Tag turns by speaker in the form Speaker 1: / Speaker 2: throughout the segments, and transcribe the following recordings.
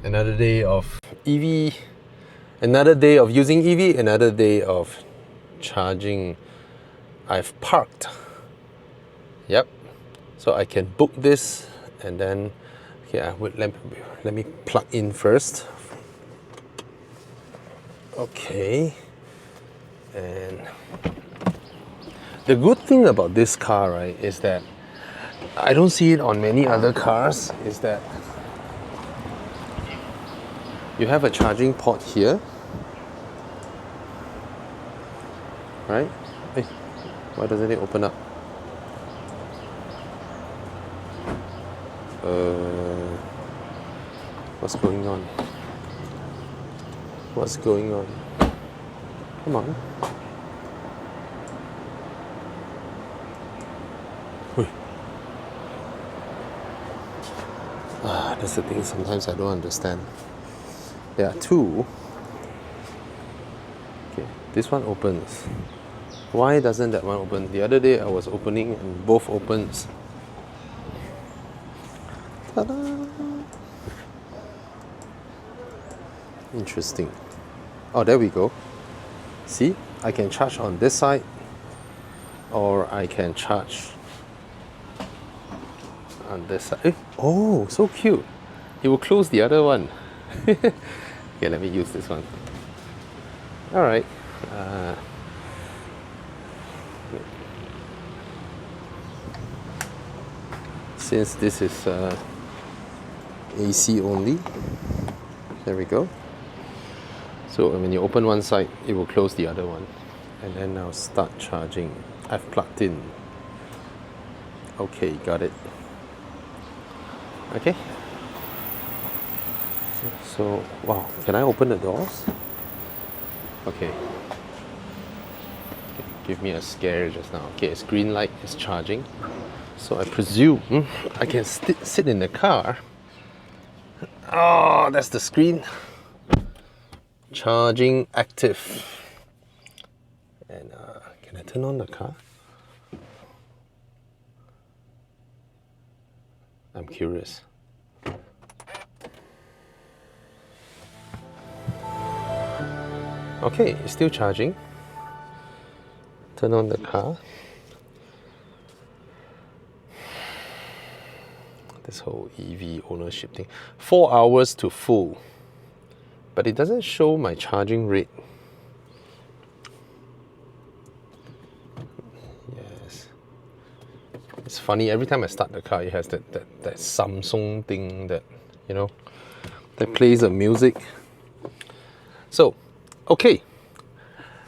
Speaker 1: Another day of EV, another day of using EV, another day of charging. I've parked. Yep. So I can book this and then, okay, let me plug in first. Okay. And the good thing about this car, right, is that I don't see it on many other cars, is that you have a charging port here, right? Hey, why doesn't it open up? What's going on? What's going on? Come on. That's the thing, sometimes I don't understand. There are two. Okay, this one opens. Why doesn't that one open? The other day I was opening and both opens. Ta-da! Interesting. Oh, there we go. See, I can charge on this side, or I can charge on this side. Oh, so cute. It will close the other one. Okay, let me use this one. Alright. Since this is AC only, there we go. So when you open one side, it will close the other one. And then I'll start charging. I've plugged in. Okay, got it. Okay. So, wow, can I open the doors? Okay. Give me a scare just now. Okay, it's green light, it's charging. So I presume I can sit in the car. Oh, that's the screen. Charging active. And can I turn on the car? I'm curious. Okay, it's still charging. Turn on the car. This whole EV ownership thing. 4 hours to full. But it doesn't show my charging rate. Yes. It's funny, every time I start the car, it has that Samsung thing that, you know, that plays the music. So, okay.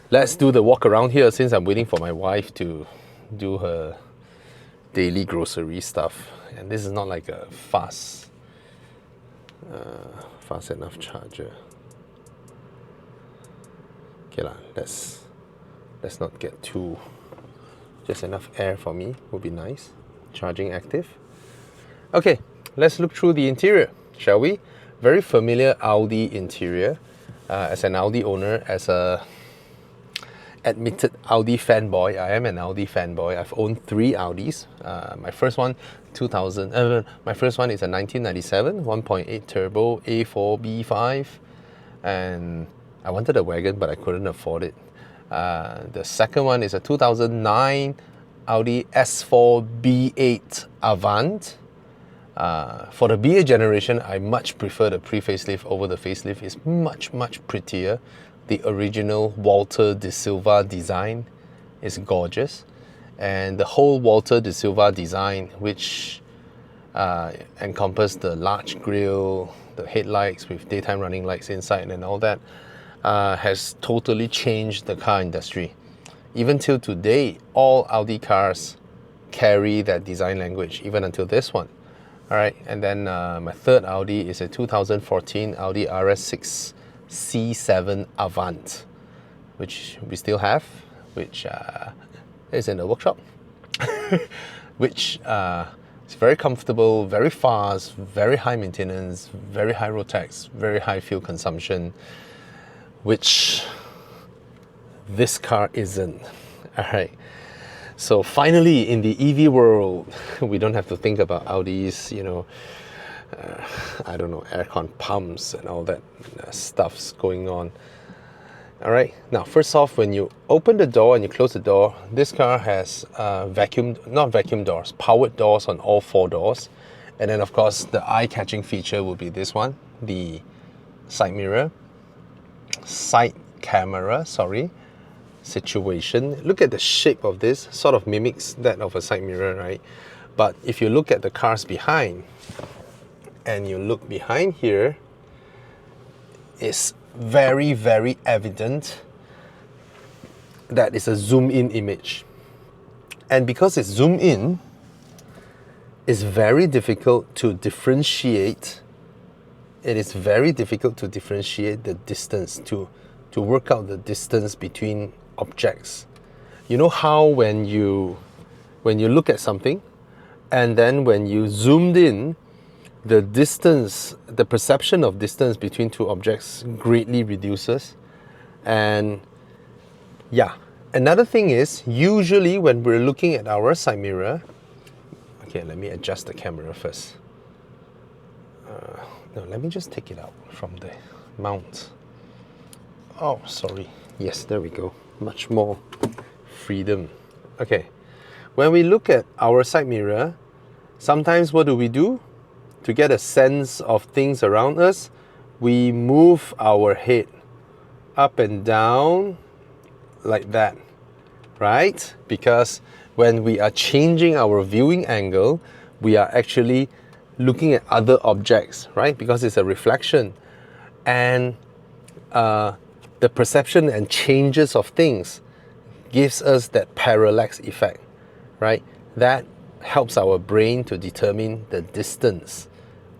Speaker 1: Let's do the walk around here since I'm waiting for my wife to do her daily grocery stuff. And this is not like a fast enough charger. Okay lah, let's not get too, just enough air for me would be nice. Charging active. Okay, let's look through the interior, shall we? Very familiar Audi interior. As an Audi owner, as a admitted Audi fanboy, I am an Audi fanboy. I've owned 3 Audis. My first one, my first one is a 1997 1.8 turbo A4 B5, and I wanted a wagon, but I couldn't afford it. The second one is a 2009 Audi S4 B8 Avant. For the B8 generation, I much prefer the pre-facelift over the facelift. It's much, much prettier. The original Walter de Silva design is gorgeous. And the whole Walter de Silva design, which encompassed the large grille, the headlights with daytime running lights inside and all that, has totally changed the car industry. Even till today, all Audi cars carry that design language, even until this one. All right, and then my third Audi is a 2014 Audi RS6 C7 Avant, which we still have, which is in the workshop, which is very comfortable, very fast, very high maintenance, very high road tax, very high fuel consumption, which this car isn't. All right. So finally, in the EV world, we don't have to think about Audi's, you know, I don't know, aircon pumps and all that stuff's going on. All right, now first off, when you open the door and you close the door, this car has not vacuum doors, powered doors on all 4 doors. And then of course the eye-catching feature will be this one, the side camera situation. Look at the shape of this, sort of mimics that of a side mirror, right? But if you look at the cars behind, and you look behind here, it's very, very evident that it's a zoom in image. And because it's zoom in, it's very difficult to differentiate. It is very difficult to differentiate the distance, to work out the distance between objects. You know how when you look at something, and then when you zoomed in, the distance, the perception of distance between 2 objects greatly reduces. And yeah, another thing is, usually when we're looking at our side mirror, okay, let me adjust the camera first. No, let me just take it out from the mount. Oh, sorry. Yes, there we go. Much more freedom. Okay, when we look at our side mirror, sometimes what do? To get a sense of things around us, we move our head up and down like that, right? Because when we are changing our viewing angle, we are actually looking at other objects, right? Because it's a reflection. And the perception and changes of things gives us that parallax effect, right? That helps our brain to determine the distance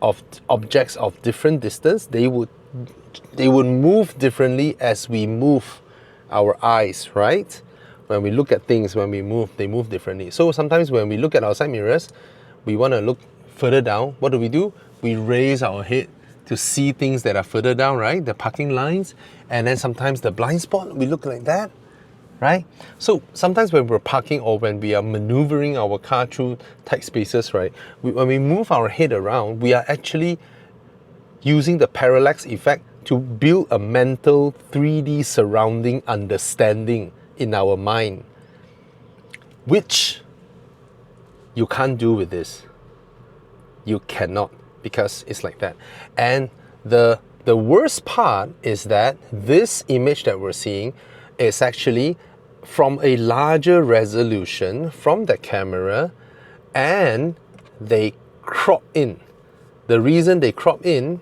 Speaker 1: of objects of different distance. They would move differently as we move our eyes, right? When we look at things, when we move, they move differently. So sometimes when we look at our side mirrors, we want to look further down. What do? We raise our head to see things that are further down, right? The parking lines, and then sometimes the blind spot, we look like that, right? So sometimes when we're parking or when we are maneuvering our car through tight spaces, right? When we move our head around, we are actually using the parallax effect to build a mental 3D surrounding understanding in our mind, which you can't do with this. You cannot, because it's like that. And the worst part is that this image that we're seeing is actually from a larger resolution from the camera, and they crop in. The reason they crop in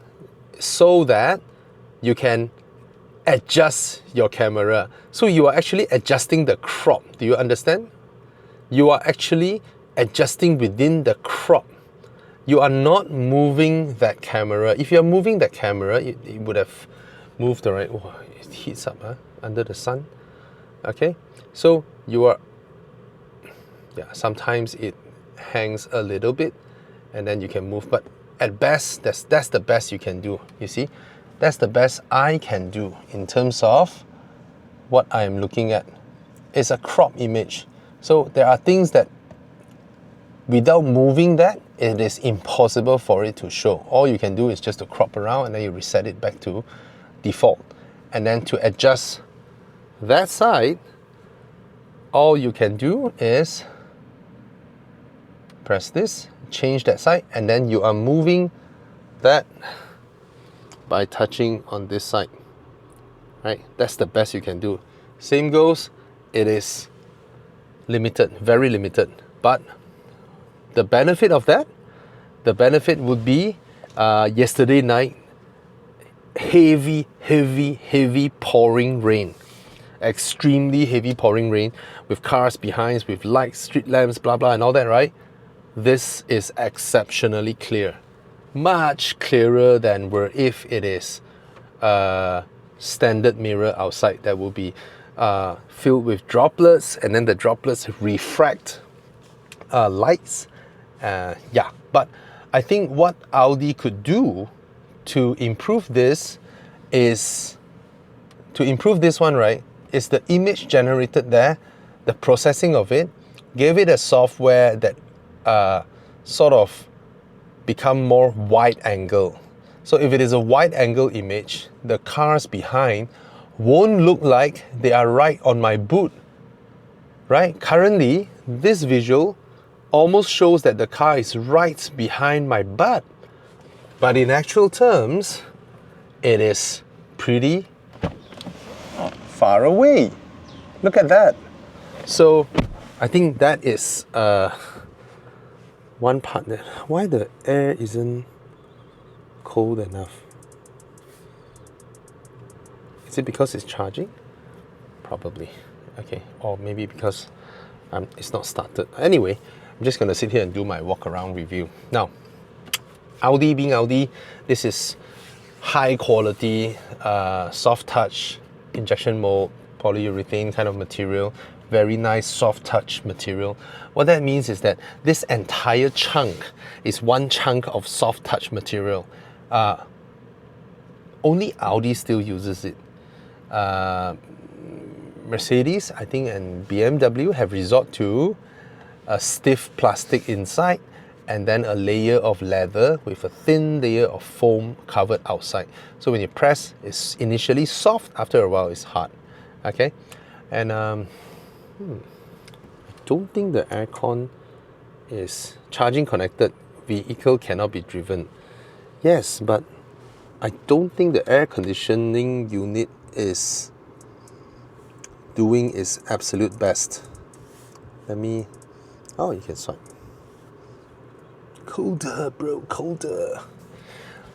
Speaker 1: so that you can adjust your camera. So you are actually adjusting the crop. Do you understand? You are actually adjusting within the crop. You are not moving that camera. If you're moving that camera, it would have moved, right? Oh, it heats up under the sun. Okay, so you are, yeah, sometimes it hangs a little bit and then you can move, but at best, that's the best you can do. You see, that's the best I can do in terms of what I'm looking at. It's a crop image. So there are things that without moving that, it is impossible for it to show. All you can do is just to crop around and then you reset it back to default. And then to adjust that side, all you can do is press this, change that side, and then you are moving that by touching on this side, right? That's the best you can do. Same goes, it is limited, very limited. But the benefit of that, the benefit would be yesterday night, heavy pouring rain. Extremely heavy pouring rain with cars behind, with lights, street lamps, blah blah and all that, right? This is exceptionally clear. Much clearer than if it is a standard mirror outside that will be filled with droplets, and then the droplets refract lights. Yeah, but I think what Audi could do to improve this is, right, is the image generated there, the processing of it, gave it a software that sort of become more wide angle. So if it is a wide angle image, the cars behind won't look like they are right on my boot, right? Currently, this visual almost shows that the car is right behind my butt. But in actual terms, it is pretty far away. Look at that. So I think that is one part that why the air isn't cold enough. Is it because it's charging? Probably. Okay, or maybe because it's not started. Anyway, I'm just gonna sit here and do my walk around review. Now, Audi being Audi, this is high quality, soft touch, injection mold, polyurethane kind of material, very nice soft touch material. What that means is that this entire chunk is one chunk of soft touch material. Only Audi still uses it. Mercedes, I think, and BMW have resort to a stiff plastic inside and then a layer of leather with a thin layer of foam covered outside. So when you press, it's initially soft, after a while it's hard. Okay, and I don't think the aircon is charging connected. Vehicle cannot be driven. Yes, but I don't think the air conditioning unit is doing its absolute best. Let me, oh, you can swipe. Colder, bro, colder.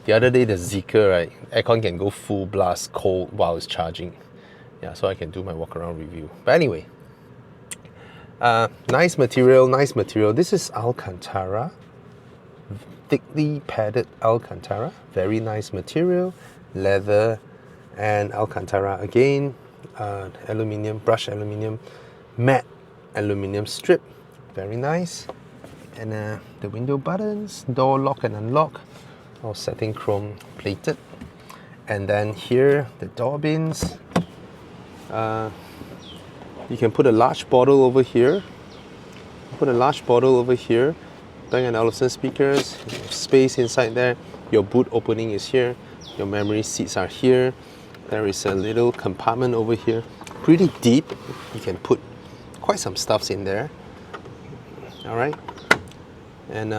Speaker 1: The other day, the Zeekr, right, aircon can go full blast cold while it's charging. Yeah, so I can do my walk around review. But anyway, nice material, nice material. This is Alcantara, thickly padded Alcantara. Very nice material, leather and Alcantara again. Aluminium, brushed aluminium, matte aluminium strip. Very nice. And the window buttons, door lock and unlock, all satin chrome plated. And then here, the door bins. You can put a large bottle over here. Put a large bottle over here. Bang & Olufsen speakers, space inside there. Your boot opening is here. Your memory seats are here. There is a little compartment over here. Pretty deep. You can put quite some stuffs in there. All right. And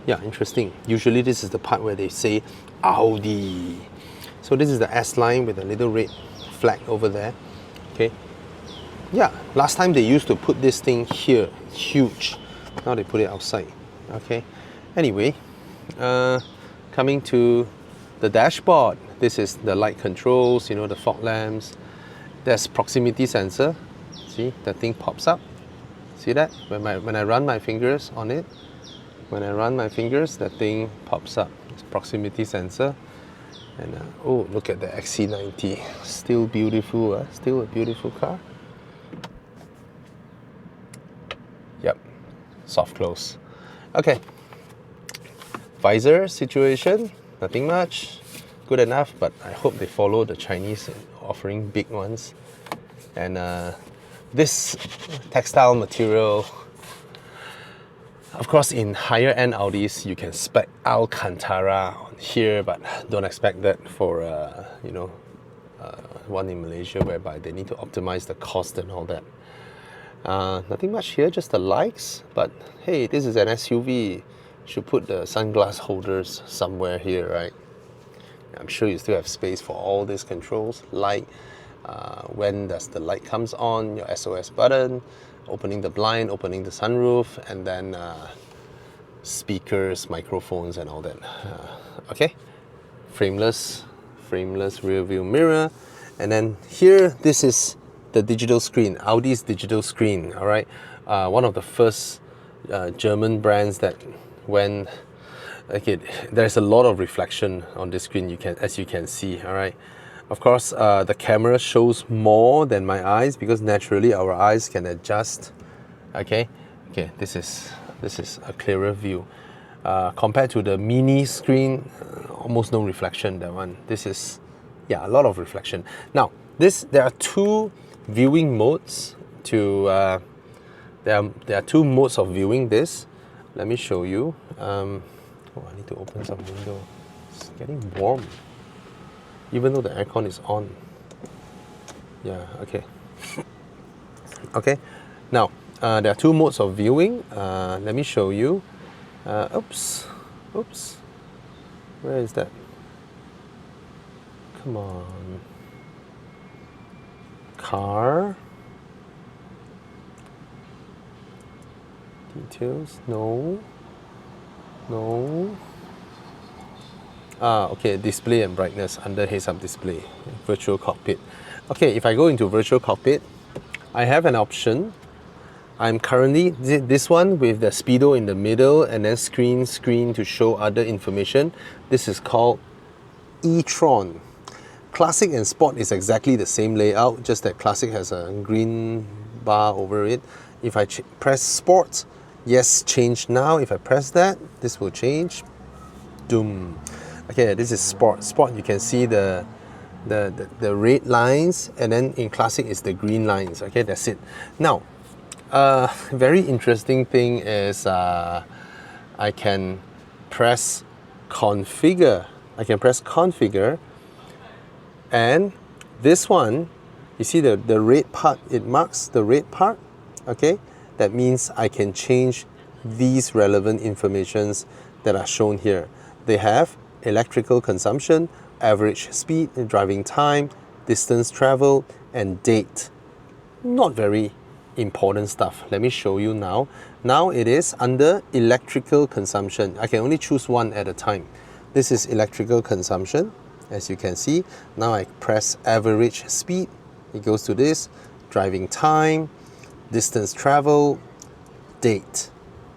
Speaker 1: yeah, interesting. Usually this is the part where they say Audi. So this is the S line with a little red flag over there. Okay. Yeah, last time they used to put this thing here, huge. Now they put it outside. Okay. Anyway, coming to the dashboard. This is the light controls, you know, the fog lamps. There's proximity sensor. See, the thing pops up. See that? When I run my fingers on it, when I run my fingers, that thing pops up. It's proximity sensor. And oh, look at the XC90. Still beautiful, still a beautiful car. Yep, soft close. Okay. Visor situation, nothing much. Good enough, but I hope they follow the Chinese offering big ones. And this textile material, of course, in higher end Audis, you can spec Alcantara on here, but don't expect that for you know, one in Malaysia, whereby they need to optimize the cost and all that. Nothing much here, just the lights. But hey, this is an SUV. Should put the sunglass holders somewhere here, right? I'm sure you still have space for all these controls. Light, when does the light comes on, your SOS button, opening the blind, opening the sunroof, and then speakers, microphones, and all that. Okay, frameless rear view mirror. And then here, this is the digital screen, Audi's digital screen. All right, one of the first German brands that when okay, there's a lot of reflection on this screen, as you can see. All right, of course the camera shows more than my eyes because naturally our eyes can adjust. Okay, this is a clearer view compared to the mini screen. Almost no reflection, that one. This is, yeah, a lot of reflection. Now there are two viewing modes to there are two modes of viewing this. let me show you. Oh, I need to open some window. It's getting warm, even though the aircon is on. Yeah, okay. Okay, now there are two modes of viewing. Let me show you. Oops, where is that? Come on. Car. Details, no. Okay, display and brightness under heads-up display, virtual cockpit. Okay, if I go into virtual cockpit, I have an option. I'm currently this one with the speedo in the middle and then screen to show other information. This is called E-Tron. Classic and Sport is exactly the same layout, just that Classic has a green bar over it. If I press Sport, yes, change now. If I press that, this will change. Doom. Okay, this is Sport. Sport, you can see the red lines, and then in Classic is the green lines. Okay, that's it. Now, very interesting thing is I can press Configure. And this one, you see the red part, it marks the red part, okay? That means I can change these relevant informations that are shown here. They have electrical consumption, average speed, driving time, distance travel, and date. Not very important stuff. Let me show you now. Now it is under electrical consumption. I can only choose one at a time. This is electrical consumption. As you can see, now I press average speed, it goes to this, driving time, distance travel, date,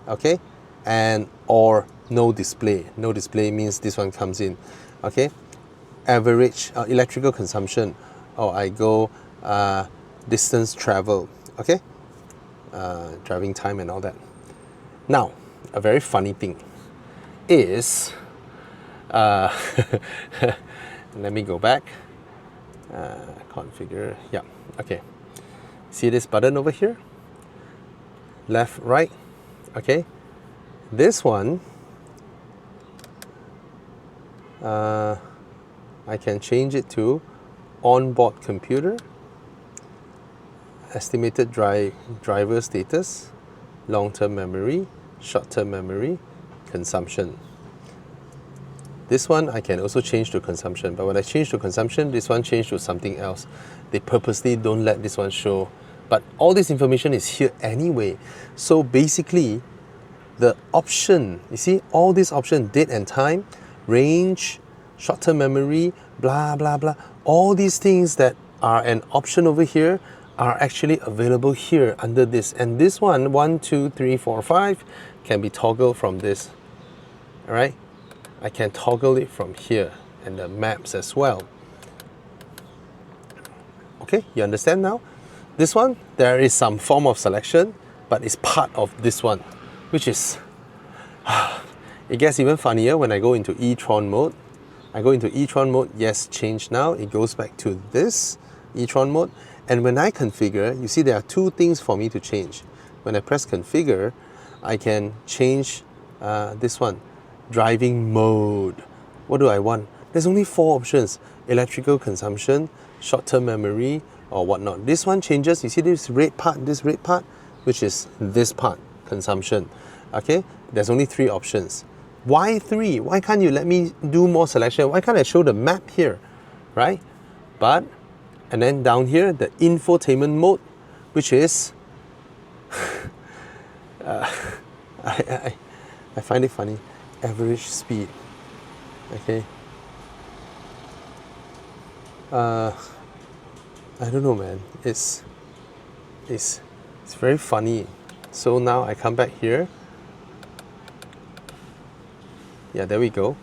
Speaker 1: okay, and or no display. No display means this one comes in, okay. Average electrical consumption, or I go distance travel, okay, driving time and all that. Now, a very funny thing is, let me go back, configure, yeah, okay. See this button over here? Left, right, okay. This one, I can change it to onboard computer, estimated driver status, long-term memory, short-term memory, consumption. This one I can also change to consumption, but when I change to consumption, this one changed to something else. They purposely don't let this one show, but all this information is here anyway. So basically, the option, you see, all these options, date and time, range, short-term memory, blah, blah, blah, all these things that are an option over here are actually available here under this. And this one, 1, 2, 3, 4, 5, can be toggled from this, all right? I can toggle it from here, and the maps as well. Okay, you understand now? This one, there is some form of selection, but it's part of this one, which is, it gets even funnier when I go into E-Tron mode. I go into E-Tron mode, yes, change now. It goes back to this E-Tron mode. And when I configure, you see there are two things for me to change. When I press configure, I can change this one. Driving mode. What do I want? There's only 4 options: electrical consumption, short-term memory, or whatnot. This one changes. You see this red part, which is this part, consumption. Okay, there's only 3 options. Why 3? Why can't you let me do more selection? Why can't I show the map here, right? But, and then down here, the infotainment mode, which is, I find it funny. Average speed, okay. I don't know, man. It's very funny. So now I come back here. Yeah, there we go.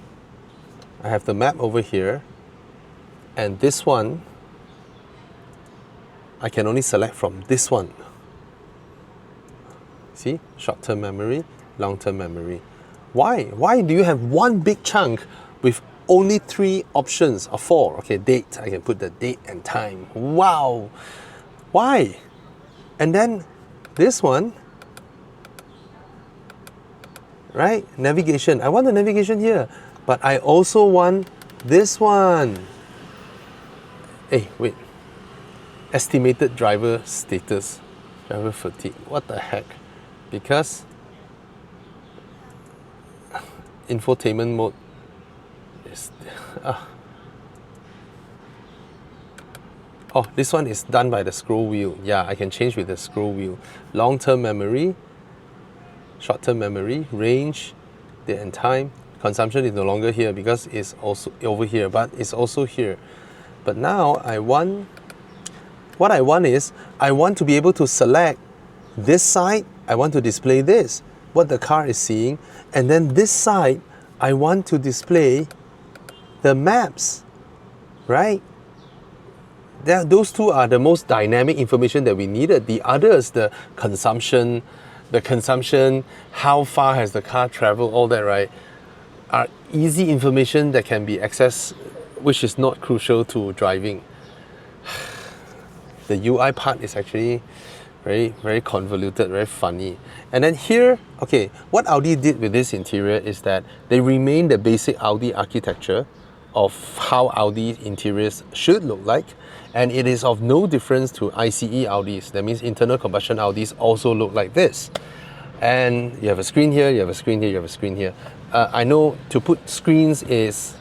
Speaker 1: I have the map over here, and this one I can only select from this one. See, short-term memory, long-term memory. Why? Why do you have one big chunk with only 3 options, or 4? Okay, date. I can put the date and time. Wow. Why? And then this one, right? Navigation. I want the navigation here, but I also want this one. Hey, wait. Estimated driver status, driver fatigue. What the heck? Because infotainment mode is... Oh, this one is done by the scroll wheel. Yeah, I can change with the scroll wheel. Long-term memory, short-term memory, range, date and time. Consumption is no longer here because it's also over here, but it's also here. But now what I want is, I want to be able to select this side, I want to display this, what the car is seeing, and then this side, I want to display the maps, right? Those two are the most dynamic information that we needed. The others, the consumption, how far has the car traveled, all that, right, are easy information that can be accessed, which is not crucial to driving. The UI part is actually very, very convoluted, very funny. And then here, okay, what Audi did with this interior is that they remain the basic Audi architecture of how Audi interiors should look like, and it is of no difference to ICE Audis. That means internal combustion Audis also look like this. And you have a screen here, you have a screen here, you have a screen here. I know to put screens is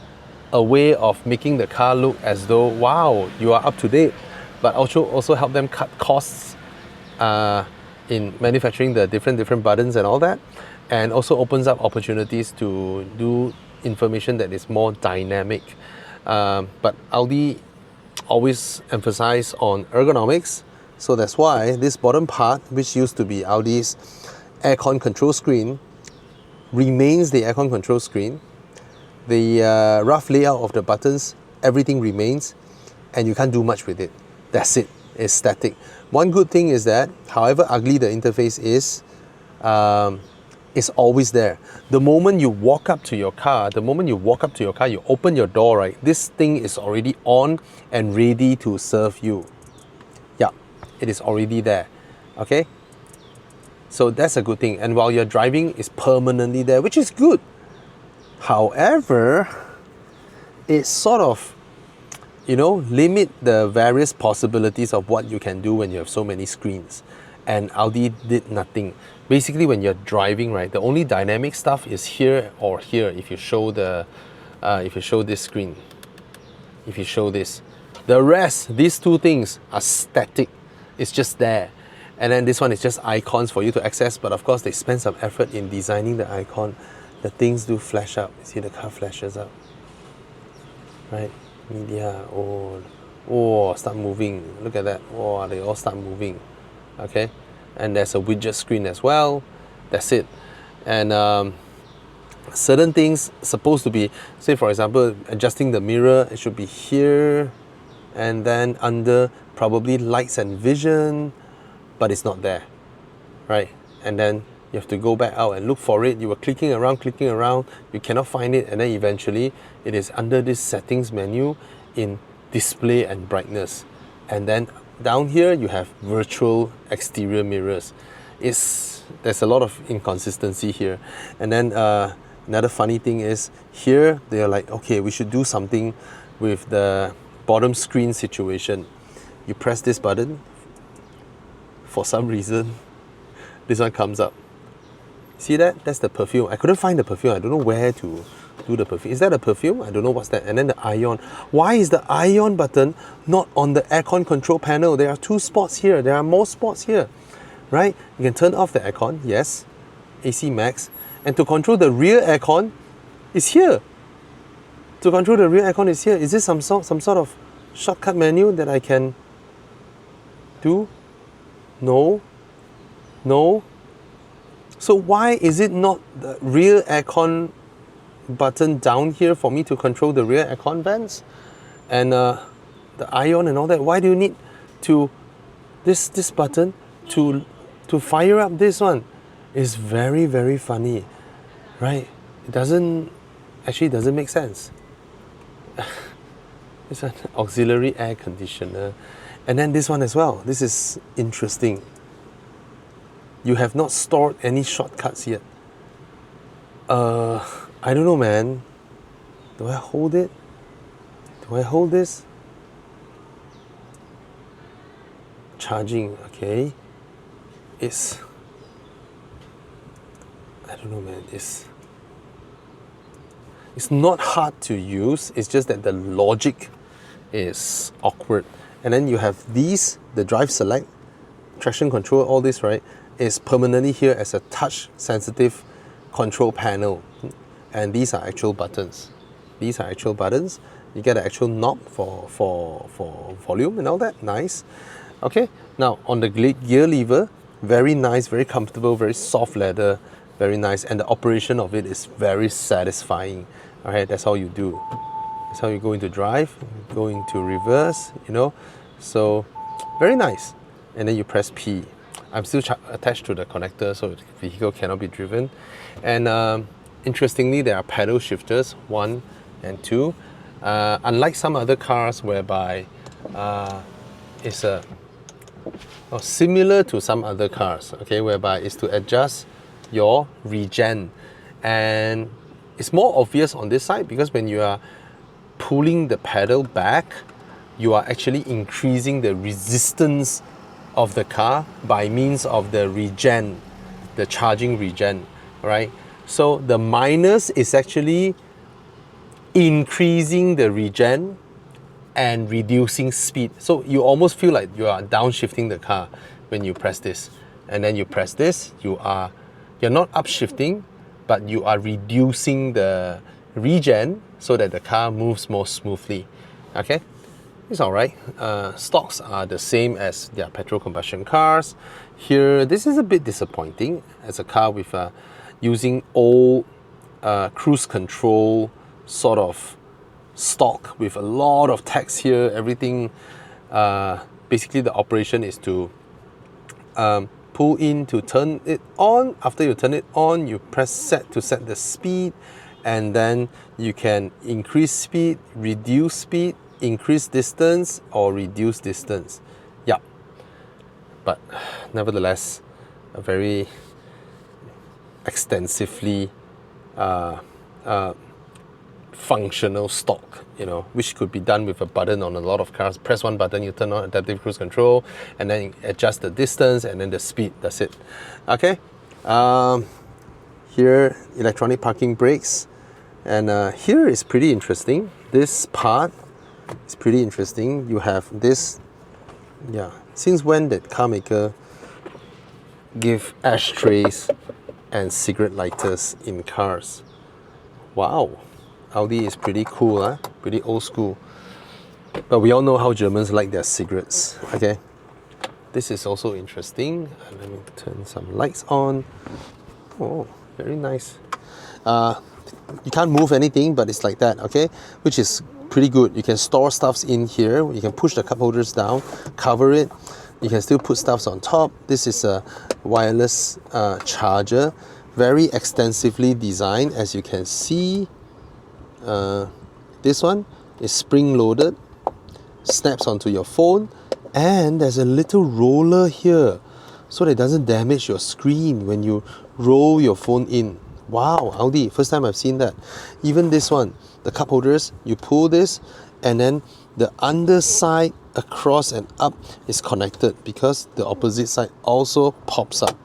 Speaker 1: a way of making the car look as though, wow, you are up to date, but also help them cut costs in manufacturing the different buttons and all that, and also opens up opportunities to do information that is more dynamic. But Audi always emphasize on ergonomics, so that's why this bottom part, which used to be Audi's aircon control screen, remains the aircon control screen. The rough layout of the buttons, everything remains, and you can't do much with it. That's it. It's static. One good thing is that, however ugly the interface is, it's always there. The moment you walk up to your car, you open your door, right? This thing is already on and ready to serve you. Yeah, it is already there. Okay? So that's a good thing. And while you're driving, it's permanently there, which is good. However, it's sort of, limit the various possibilities of what you can do when you have so many screens. And Audi did nothing. Basically, when you're driving, right, the only dynamic stuff is here or here. If you show this screen, if you show this, the rest, these two things are static. It's just there. And then this one is just icons for you to access. But of course, they spend some effort in designing the icon. The things do flash up. You see the car flashes up, right? Media, start moving. Look at that. Oh, they all start moving. Okay, and there's a widget screen as well. That's it. And certain things supposed to be, say for example, adjusting the mirror, it should be here, and then under probably lights and vision, but it's not there, right? And then you have to go back out and look for it. You were clicking around, you cannot find it, and then eventually it is under this settings menu in display and brightness. And then down here you have virtual exterior mirrors. There's a lot of inconsistency here. And then another funny thing is here they're like, okay, we should do something with the bottom screen situation. You press this button, for some reason this one comes up. See that? That's the perfume. I couldn't find the perfume. I don't know where to do the perfume. Is that a perfume? I don't know what's that. And then the ion. Why is the ion button not on the aircon control panel? There are two spots here. There are more spots here, right? You can turn off the aircon. Yes. AC max. And to control the rear aircon, it's here. To control the rear aircon is here. Is this some sort of shortcut menu that I can do? No. So why is it not the rear aircon button down here for me to control the rear aircon vents and the ion and all that? Why do you need to this button to fire up this one? It's very, very funny, right? It doesn't make sense. It's an auxiliary air conditioner, and then this one as well. This is interesting. You have not stored any shortcuts yet. I don't know, man. Do I hold it? Do I hold this? Charging, okay. It's, I don't know, man. It's not hard to use. It's just that the logic is awkward. And then you have these, the drive select, traction control, all this, right, is permanently here as a touch sensitive control panel. And these are actual buttons. These are actual buttons. You get an actual knob for volume and all that. Nice. Okay, now on the gear lever, very nice, very comfortable, very soft leather, very nice. And the operation of it is very satisfying. All right, that's how you do. That's how you go into drive, go into reverse, you know. So, very nice. And then you press P. I'm still attached to the connector, so the vehicle cannot be driven. And interestingly, there are pedal shifters, 1 and 2. Unlike some other cars whereby it's similar to some other cars, okay, whereby it's to adjust your regen. And it's more obvious on this side because when you are pulling the pedal back, you are actually increasing the resistance of the car by means of the regen, the charging regen, right? So the minus is actually increasing the regen and reducing speed. So you almost feel like you are downshifting the car when you press this. And then you press this, you're not upshifting, but you are reducing the regen so that the car moves more smoothly. Okay, it's all right. Stocks are the same as their petrol combustion cars. Here, this is a bit disappointing as a car with using old cruise control sort of stock with a lot of text here. Everything, basically the operation is to pull in to turn it on. After you turn it on, you press set to set the speed, and then you can increase speed, reduce speed, increase distance, or reduce distance. Yeah, but nevertheless, a very extensively functional stock, you know, which could be done with a button on a lot of cars. Press one button, you turn on adaptive cruise control, and then adjust the distance and then the speed. That's it. Okay. Here, electronic parking brakes, and here is pretty interesting. This part is pretty interesting. You have this. Yeah. Since when did car maker give ashtrays and cigarette lighters in cars? Wow. Audi is pretty cool, huh? Pretty old school. But we all know how Germans like their cigarettes, okay? This is also interesting. Let me turn some lights on. Oh, very nice. You can't move anything, but it's like that, okay? Which is pretty good. You can store stuffs in here. You can push the cup holders down, cover it. You can still put stuffs on top. This is a wireless charger. Very extensively designed, as you can see. This one is spring loaded, snaps onto your phone, and there's a little roller here so that it doesn't damage your screen when you roll your phone in. Wow, Audi, first time I've seen that. Even this one, the cup holders, you pull this and then the underside across and up is connected because the opposite side also pops up.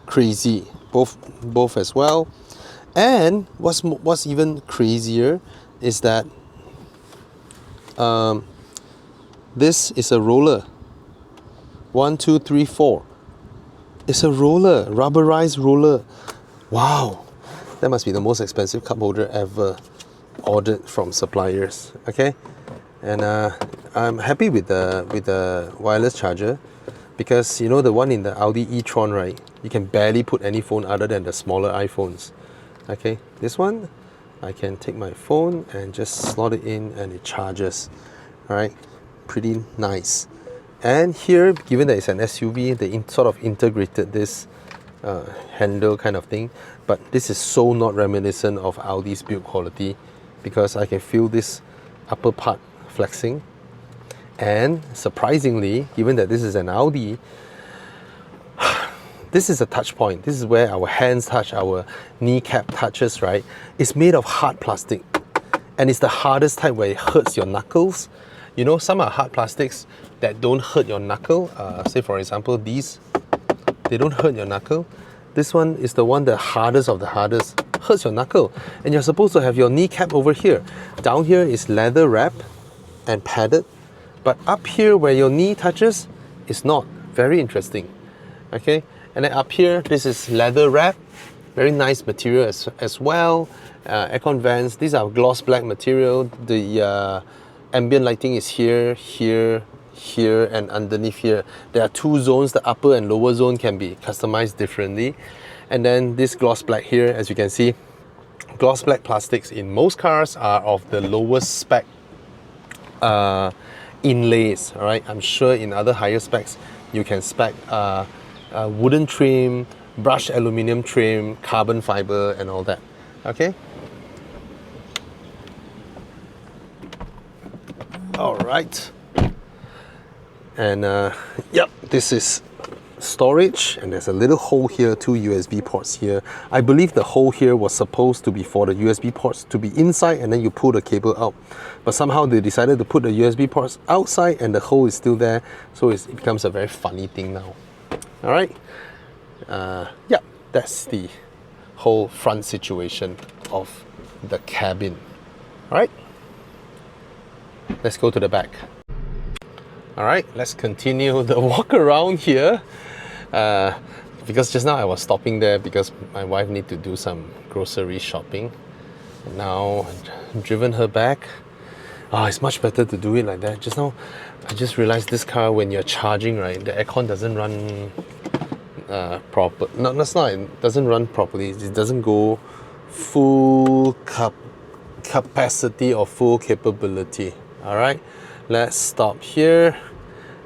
Speaker 1: Crazy, both as well. And what's even crazier is that this is a roller. 1, 2, 3, 4. It's a roller, rubberized roller. Wow, that must be the most expensive cup holder ever ordered from suppliers. Okay, and I'm happy with the wireless charger because you know the one in the Audi E-Tron, right? You can barely put any phone other than the smaller iPhones. Okay, this one, I can take my phone and just slot it in and it charges. Alright, pretty nice. And here, given that it's an SUV, they sort of integrated this handle kind of thing. But this is so not reminiscent of Audi's build quality because I can feel this upper part flexing. And surprisingly, given that this is an Audi, this is a touch point. This is where our hands touch, our kneecap touches, right? It's made of hard plastic. And it's the hardest type where it hurts your knuckles. You know, some are hard plastics that don't hurt your knuckle. Say for example, these, they don't hurt your knuckle. This one is the one, the hardest of the hardest, hurts your knuckle. And you're supposed to have your kneecap over here. Down here is leather wrap and padded. But up here where your knee touches, it's not. Very interesting. Okay, and then up here, this is leather wrap. Very nice material as well. Aircon vents, these are gloss black material. The ambient lighting is here, here, here, and underneath here. There are two zones, the upper and lower zone can be customized differently. And then this gloss black here, as you can see, gloss black plastics in most cars are of the lowest spec inlays, all right? I'm sure in other higher specs, you can spec wooden trim, brushed aluminium trim, carbon fiber, and all that, okay? All right. And yep, this is storage, and there's a little hole here, two USB ports here. I believe the hole here was supposed to be for the USB ports to be inside, and then you pull the cable out. But somehow they decided to put the USB ports outside and the hole is still there, so it becomes a very funny thing now. All right. Yeah, that's the whole front situation of the cabin. All right. Let's go to the back. All right, let's continue the walk around here. Because just now I was stopping there because my wife needs to do some grocery shopping. And now I've driven her back. Oh, it's much better to do it like that. Just now, I just realized this car, when you're charging, right, the aircon doesn't run proper. No, that's not. It doesn't run properly. It doesn't go full capacity or full capability. All right, let's stop here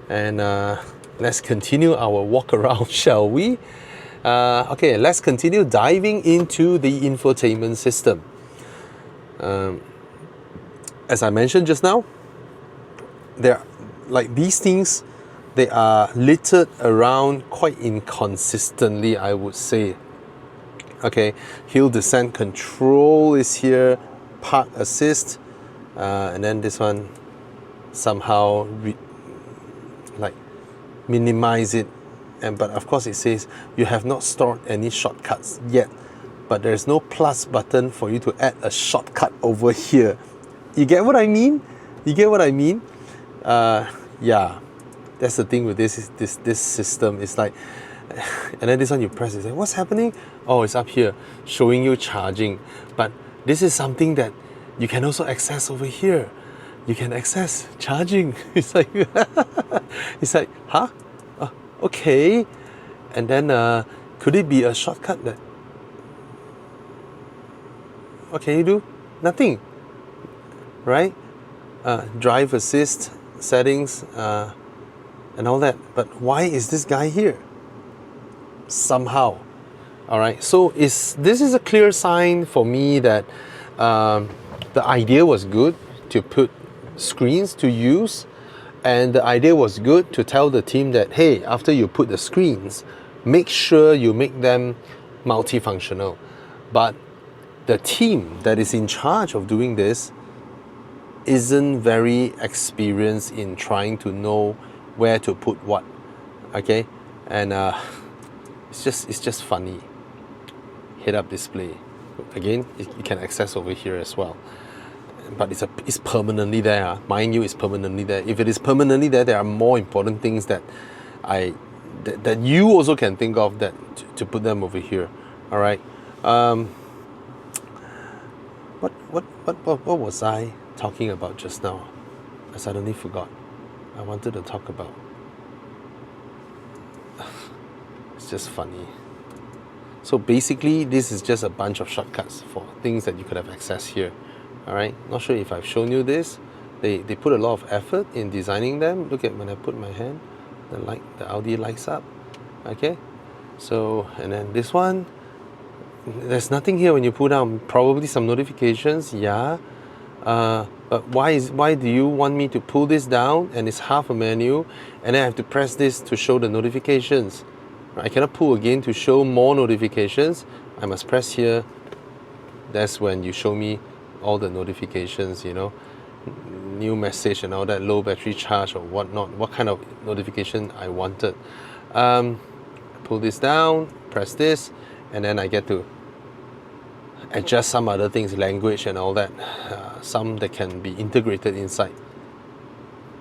Speaker 1: and let's continue our walk around, shall we? Okay, let's continue diving into the infotainment system. As I mentioned just now, there, like these things, they are littered around quite inconsistently, I would say. Okay, hill descent control is here, park assist, and then this one somehow minimize it, but of course it says you have not stored any shortcuts yet, but there's no plus button for you to add a shortcut over here. You get what I mean? You get what I mean? Yeah, that's the thing with this system. It's like, and then this one you press, it's like, what's happening? Oh, it's up here showing you charging, but this is something that you can also access over here. You can access charging. It's like, it's like, huh? Okay. And then could it be a shortcut that, what can you do? Nothing, right? Drive assist settings and all that. But why is this guy here? Somehow. All right. So this is a clear sign for me that the idea was good to put screens to use, and the idea was good to tell the team that, hey, after you put the screens, make sure you make them multifunctional. But the team that is in charge of doing this isn't very experienced in trying to know where to put what. Okay, and it's just funny. Head-up display, again, you can access over here as well. But it's permanently there. Mind you, it's permanently there. If it is permanently there, there are more important things that that you also can think of that to put them over here. All right. What was I talking about just now? I suddenly forgot. I wanted to talk about. It's just funny. So basically, this is just a bunch of shortcuts for things that you could have accessed here. All right, not sure if I've shown you this. They put a lot of effort in designing them. Look at when I put my hand, the Audi lights up. Okay, so, and then this one, there's nothing here when you pull down. Probably some notifications, yeah. But why do you want me to pull this down and it's half a menu, and then I have to press this to show the notifications? I cannot pull again to show more notifications. I must press here. That's when you show me all the notifications, you know, new message and all that, low battery charge or whatnot, what kind of notification I wanted. Pull this down, press this, and then I get to adjust some other things, language and all that, some that can be integrated inside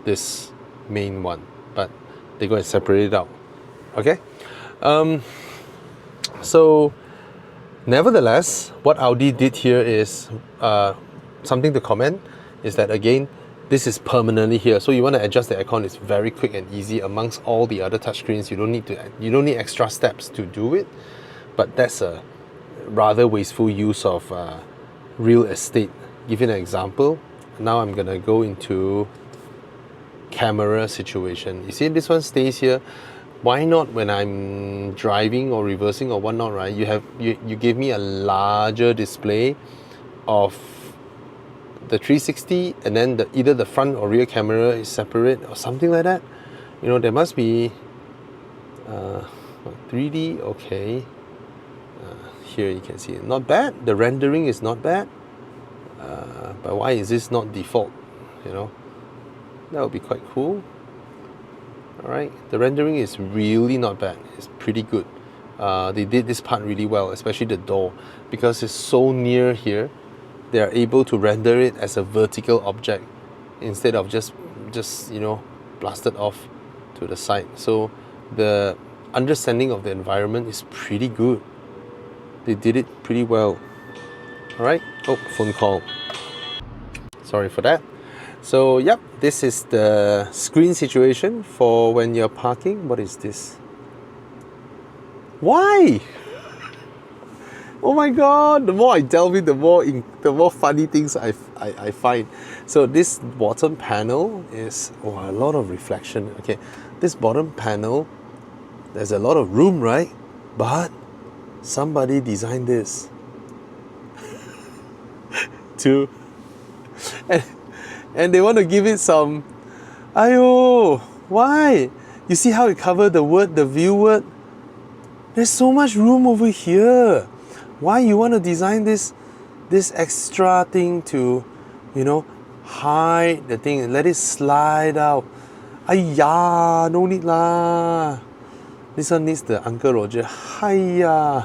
Speaker 1: this main one, but they're going to separate it out. Okay, so nevertheless, what Audi did here is something to comment, is that again, this is permanently here, so you want to adjust the aircon. It's very quick and easy amongst all the other touchscreens. You don't need extra steps to do it, but that's a rather wasteful use of real estate. Give you an example. Now I'm gonna go into camera situation. You see this one stays here. Why not when I'm driving or reversing or whatnot, right? You give me a larger display of the 360, and then either the front or rear camera is separate or something like that. You know, there must be 3D. Okay, here you can see it. Not bad. The rendering is not bad, but why is this not default? You know, that would be quite cool. Alright, the rendering is really not bad. It's pretty good. They did this part really well, especially the door, because it's so near here. They are able to render it as a vertical object instead of just you know, blasted off to the side. So the understanding of the environment is pretty good. They did it pretty well. Alright, oh, phone call. Sorry for that. So yep, this is the screen situation for when you're parking. What is this? Why? Oh my god, the more I delve in, the more funny things I find. So this bottom panel is a lot of reflection. Okay, this bottom panel, there's a lot of room, right? But somebody designed this to and they want to give it some, ayo, why? You see how it covered the word, the view word? There's so much room over here. Why you want to design this extra thing to, you know, hide the thing and let it slide out? Aiya, no need lah. This one needs the Uncle Roger. Hiya.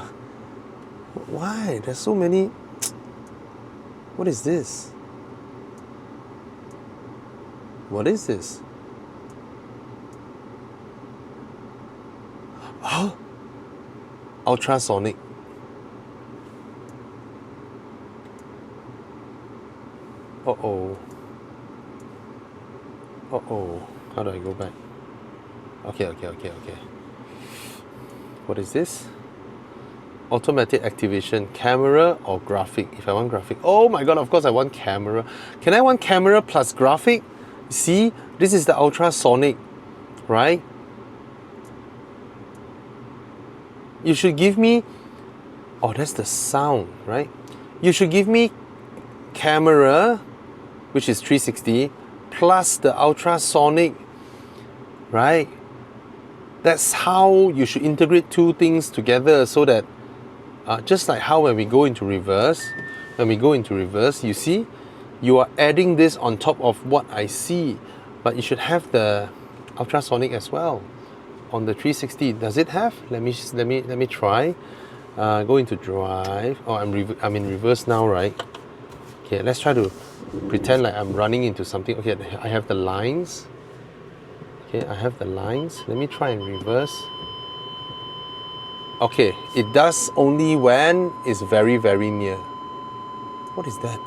Speaker 1: Why? There's so many. What is this? What is this? Oh, ultrasonic. Uh-oh. Uh-oh. How do I go back? Okay. What is this? Automatic activation, camera or graphic. If I want graphic, oh my god, of course I want camera. Can I want camera plus graphic? See, this is the ultrasonic, right? You should give me, oh, that's the sound, right? You should give me camera, which is 360, plus the ultrasonic, right? That's how you should integrate two things together, so that just like how when we go into reverse, you see, you are adding this on top of what I see, but you should have the ultrasonic as well on the 360. Does it have? Let me try. Go into drive. Oh, I'm in reverse now, right? Okay, let's try to pretend like I'm running into something. Okay, I have the lines. Okay, I have the lines. Let me try and reverse. Okay, it does only when it's very, very near. What is that?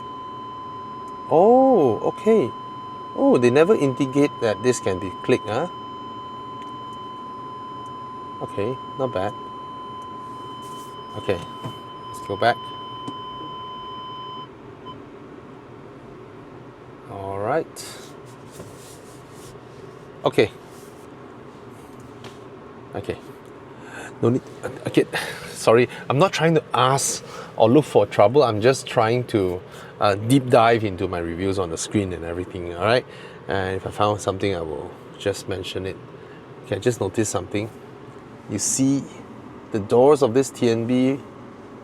Speaker 1: Oh, okay. Oh, they never indicate that this can be clicked, huh? Okay, not bad. Okay, let's go back. All right. Okay. No need. Okay, sorry. I'm not trying to ask or look for trouble. I'm just trying to deep dive into my reviews on the screen and everything. All right. And if I found something, I will just mention it. Okay, I just noticed something. You see the doors of this TNB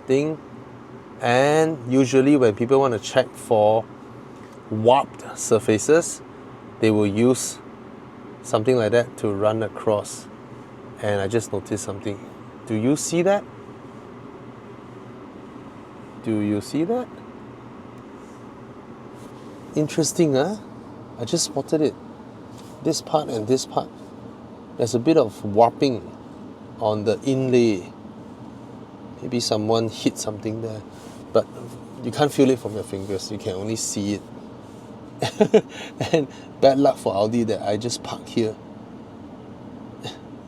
Speaker 1: thing, and usually when people want to check for warped surfaces, they will use something like that to run across. And I just noticed something. Do you see that? Do you see that? Interesting, huh? I just spotted it. This part and this part. There's a bit of warping on the inlay. Maybe someone hit something there. But you can't feel it from your fingers. You can only see it. And bad luck for Audi that I just parked here.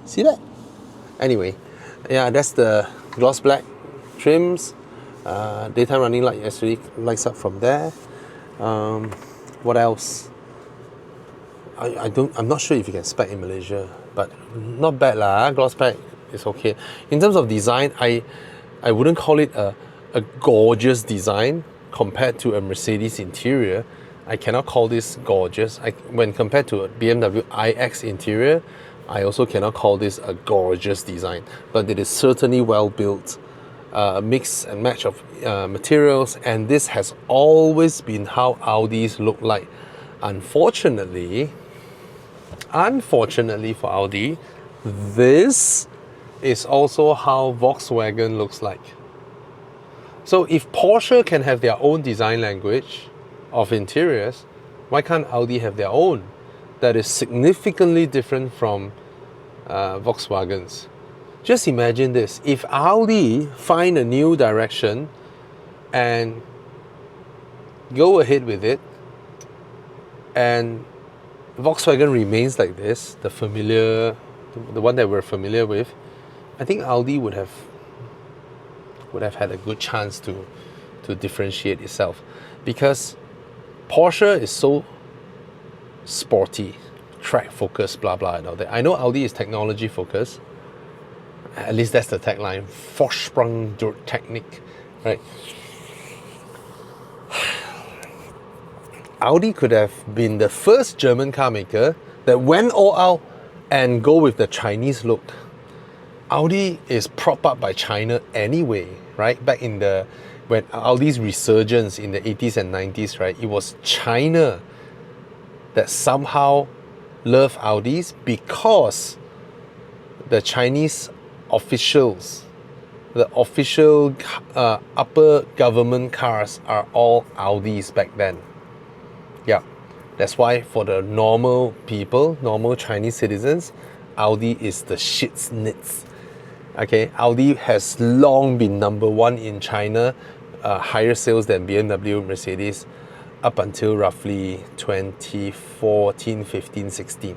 Speaker 1: See that? Anyway, yeah, that's the gloss black trims. Daytime running light actually lights up from there. What else? I'm not sure if you can spec in Malaysia, but not bad lah. Gloss black is okay. In terms of design, I wouldn't call it a gorgeous design compared to a Mercedes interior. I cannot call this gorgeous. When compared to a BMW iX interior, I also cannot call this a gorgeous design, but it is certainly well built. Mix and match of materials, and this has always been how Audis look like. Unfortunately for Audi, this is also how Volkswagen looks like. So if Porsche can have their own design language of interiors, why can't Audi have their own that is significantly different from Volkswagen's? Just imagine this. If Audi find a new direction and go ahead with it, and Volkswagen remains like this, the one that we're familiar with, I think Audi would have had a good chance to differentiate itself, because Porsche is so sporty, track focused, blah blah and all that. I know Audi is technology focused. At least that's the tagline, Vorsprung durch Technik, right? Audi could have been the first German car maker that went all out and go with the Chinese look. Audi is propped up by China anyway, right? Back in when Audi's resurgence in the 80s and 90s, right? It was China that somehow loved Audis, because the Chinese officials, the official upper government cars are all Audis back then. Yeah, that's why for the normal people, normal Chinese citizens, Audi is the shit's nits. Okay, Audi has long been number one in China, higher sales than BMW, Mercedes, up until roughly 2014, 15, 16,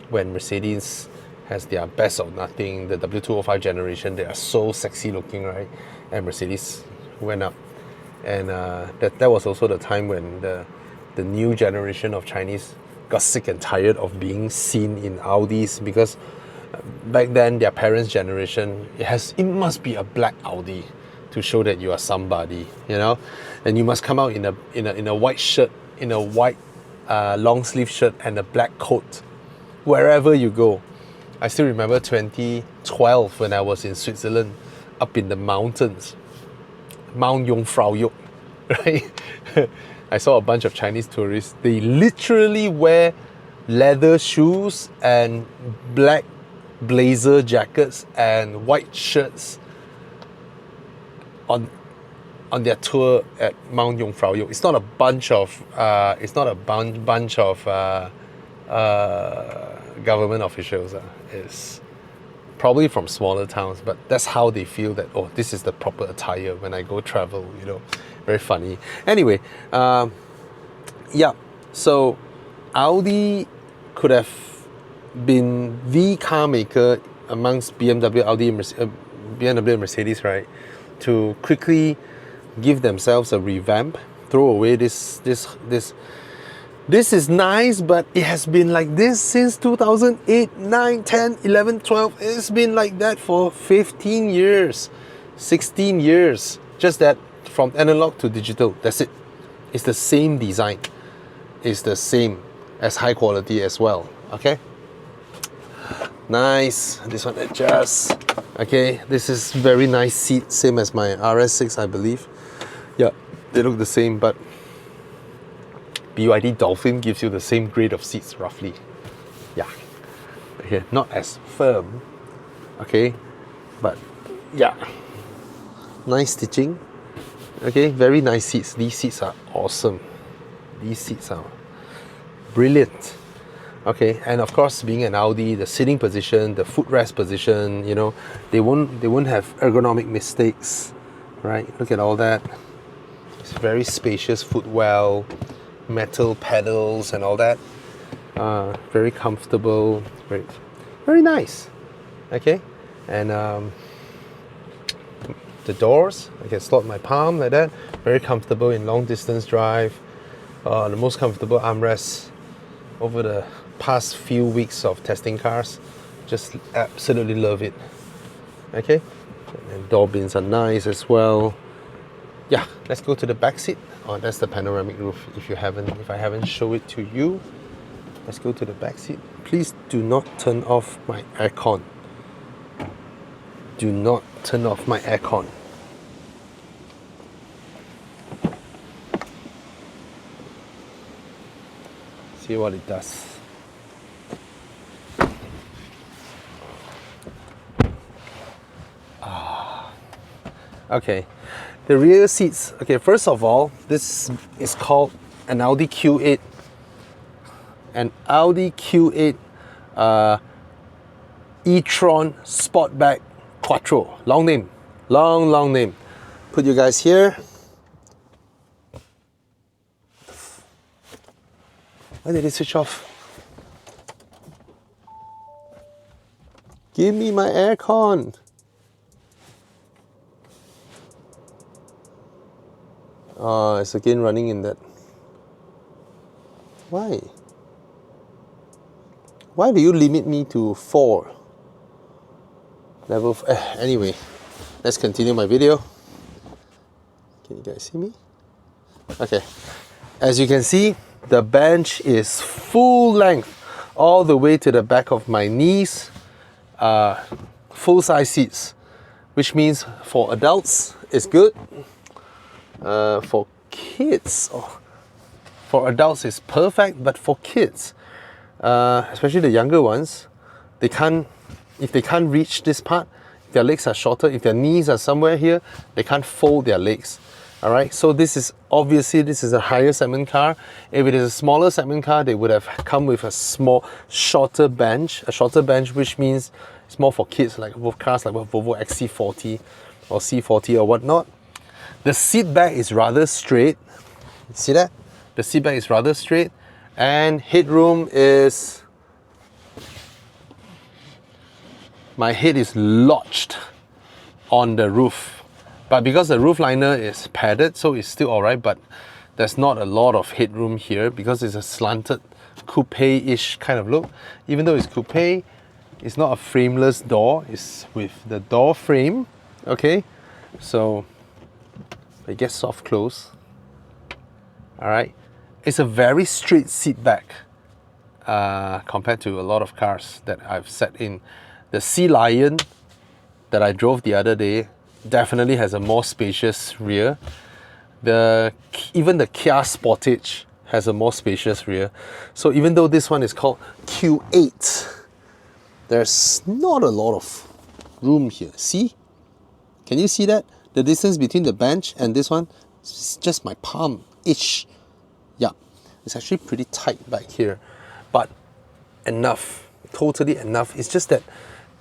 Speaker 1: when Mercedes has their best of nothing, the W205 generation. They are so sexy looking, right? And Mercedes went up, and that was also the time when the new generation of Chinese got sick and tired of being seen in Audis, because back then their parents' generation, it must be a black Audi to show that you are somebody, you know, and you must come out in a white shirt, in a white long sleeve shirt and a black coat wherever you go. I still remember 2012 when I was in Switzerland, up in the mountains, Mount Jungfraujoch, right? I saw a bunch of Chinese tourists. They literally wear leather shoes and black blazer jackets and white shirts on their tour at Mount Jungfraujoch. It's not a bunch of government officials. It's probably from smaller towns, but that's how they feel that, oh, this is the proper attire when I go travel, you know. Very funny. Anyway, yeah, so Audi could have been the car maker amongst BMW, Audi, BMW and Mercedes, right, to quickly give themselves a revamp, throw away this is nice, but it has been like this since 2008, 9, 10, 11, 12. It's been like that for 15 years, 16 years. Just that from analog to digital, that's it. It's the same design. It's the same as high quality as well, okay? Nice. This one adjusts. Okay, this is very nice seat, same as my RS6, I believe. Yeah, they look the same, but BYD Dolphin gives you the same grade of seats roughly. Yeah. Okay, not as firm. Okay, but yeah, nice stitching. Okay, very nice seats. These seats are awesome. These seats are brilliant. Okay, and of course, being an Audi, the sitting position, the footrest position, you know, they won't have ergonomic mistakes, right? Look at all that. It's very spacious footwell, metal pedals and all that. Very comfortable, very nice. Okay, and the doors, I can slot my palm like that. Very comfortable in long distance drive. The most comfortable armrests over the past few weeks of testing cars. Just absolutely love it. Okay, and door bins are nice as well. Yeah, let's go to the back seat. Oh, that's the panoramic roof. If I haven't shown it to you, let's go to the back seat. Please do not turn off my aircon. Do not turn off my aircon. See what it does. Okay, the rear seats. Okay, first of all, this is called an Audi Q8. An Audi Q8 E-Tron Sportback Quattro. Long name. Long name. Put you guys here. Why did it switch off? Give me my aircon. It's again running in that. Why? Why do you limit me to 4? Level anyway, let's continue my video. Can you guys see me? Okay. As you can see, the bench is full length all the way to the back of my knees. Full size seats, which means for adults it's good. For kids, for adults it's perfect, but for kids, especially the younger ones, if they can't reach this part, if their legs are shorter, if their knees are somewhere here, they can't fold their legs. All right, so this is a higher segment car. If it is a smaller segment car, they would have come with a shorter bench, which means it's more for kids, like cars like Volvo XC40 or C40 or whatnot. The seat back is rather straight. See that? The seat back is rather straight, and headroom is, my head is lodged on the roof. But because the roof liner is padded, so it's still alright, but there's not a lot of headroom here because it's a slanted coupe-ish kind of look. Even though it's coupe, it's not a frameless door, it's with the door frame. Okay, so it gets soft close. Alright, it's a very straight seat back compared to a lot of cars that I've sat in. The Sea Lion that I drove the other day definitely has a more spacious rear. Even the Kia Sportage has a more spacious rear. So even though this one is called Q8, there's not a lot of room here. See? Can you see that? The distance between the bench and this one is just my palm-ish. Yeah, it's actually pretty tight back here, but enough, totally enough. It's just that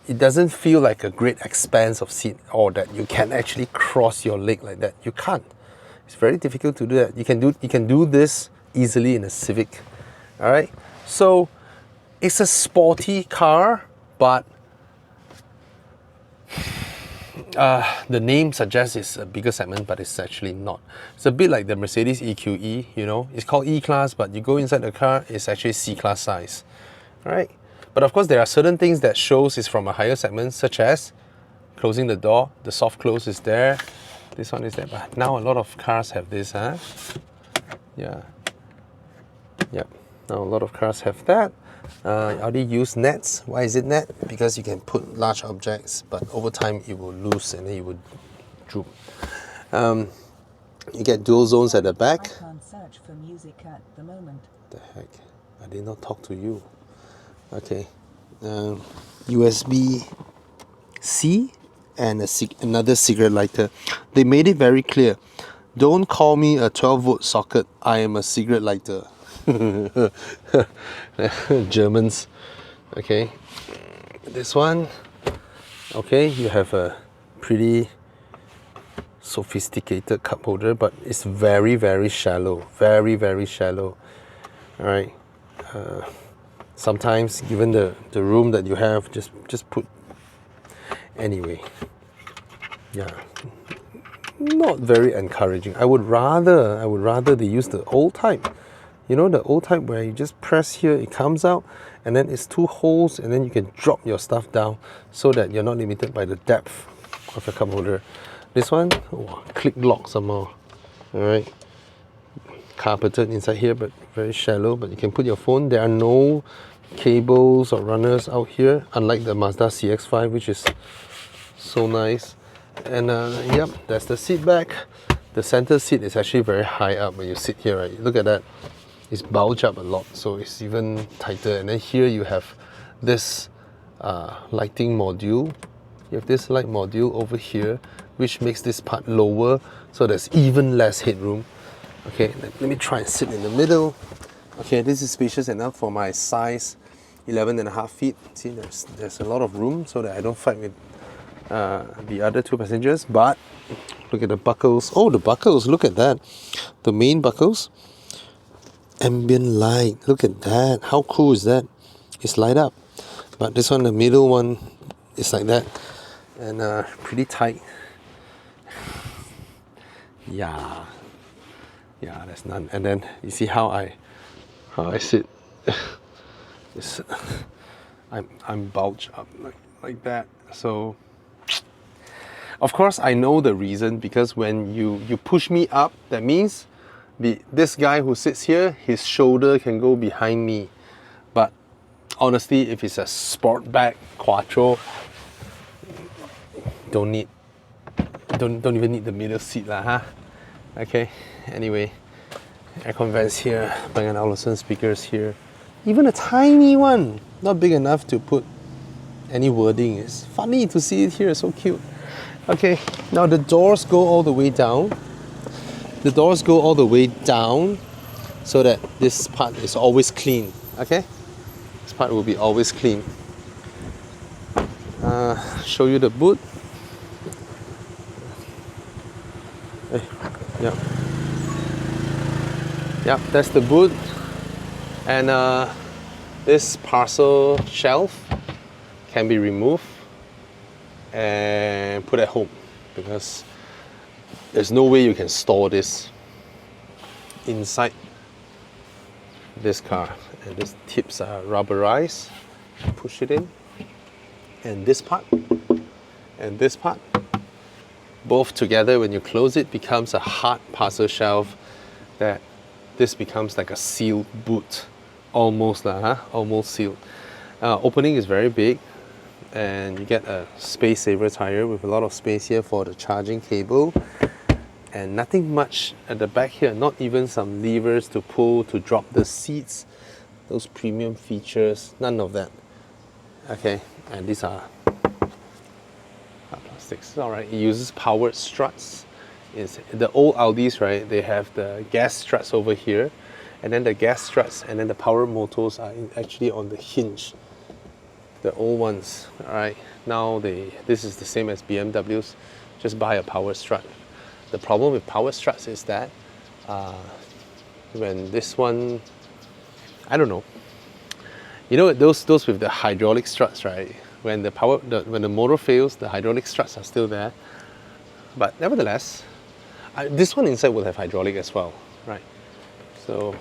Speaker 1: it doesn't feel like a great expanse of seat, or that you can actually cross your leg like that. You can't. It's very difficult to do that. You can do this easily in a Civic. All right. So it's a sporty car, but the name suggests it's a bigger segment, but it's actually not. It's a bit like the Mercedes EQE, you know. It's called E-Class, but you go inside the car, it's actually C-Class size. All right. But of course, there are certain things that shows it's from a higher segment, such as closing the door. The soft close is there. This one is there. But now a lot of cars have this, huh? Yeah. Yep. Now a lot of cars have that. Audi use nets. Why is it net? Because you can put large objects, but over time it will loose and then it would droop. You get dual zones at the back.
Speaker 2: I can't search for music at the moment.
Speaker 1: The heck? I did not talk to you. Okay. USB-C and another cigarette lighter. They made it very clear. Don't call me a 12-volt socket. I am a cigarette lighter. Germans. Okay. This one. Okay, you have a pretty sophisticated cup holder, but it's very, very shallow. Very, very shallow. All right. Sometimes, given the room that you have, just put. Anyway, yeah, not very encouraging. I would rather they use the old type. You know, the old type where you just press here, it comes out, and then it's 2 holes, and then you can drop your stuff down so that you're not limited by the depth of your cup holder. This one, click lock somehow. All right, carpeted inside here, but very shallow. But you can put your phone. There are no cables or runners out here, unlike the Mazda CX-5, which is so nice. And yep, that's the seat back. The center seat is actually very high up when you sit here, right? Look at that. It's bulged up a lot, so it's even tighter. And then here you have this lighting module. You have this light module over here, which makes this part lower, so there's even less headroom. Okay, let me try and sit in the middle. Okay, this is spacious enough for my size, 11.5 feet. See, there's a lot of room so that I don't fight with the other 2 passengers. But look at the buckles. Oh, the buckles, look at that. The main buckles. Ambient light, look at that. How cool is that? It's light up. But this one, the middle one, is like that. And pretty tight. Yeah, there's none. And then you see how I sit. I'm bulged up like that. So of course I know the reason, because when you push me up, that means this guy who sits here, his shoulder can go behind me. But honestly, if it's a Sportback Quattro, don't even need the middle seat lah, huh? Okay, anyway, aircon vents here, Bang & Olufsen speakers here. Even a tiny one, not big enough to put any wording. It's funny to see it here, so cute. Okay, now the doors go all the way down. The doors go all the way down so that this part is always clean. Okay, this part will be always clean. Show you the boot. Yep, that's the boot. And this parcel shelf can be removed and put at home, because there's no way you can store this inside this car. And these tips are rubberized. Push it in. And this part and this part, both together, when you close it, becomes a hard parcel shelf that this becomes like a sealed boot. Almost almost sealed. Opening is very big, and you get a space saver tire with a lot of space here for the charging cable, and nothing much at the back here, not even some levers to pull to drop the seats, those premium features, none of that. Okay, and these are plastics. It's alright. It uses powered struts. Is the old Audis, right? They have the gas struts over here, and then the gas struts and then the power motors are actually on the hinge. The old ones, all right. Now this is the same as BMWs. Just buy a power strut. The problem with power struts is that when this one, I don't know. You know those with the hydraulic struts, right? When when the motor fails, the hydraulic struts are still there. But nevertheless, this one inside will have hydraulic as well, right? So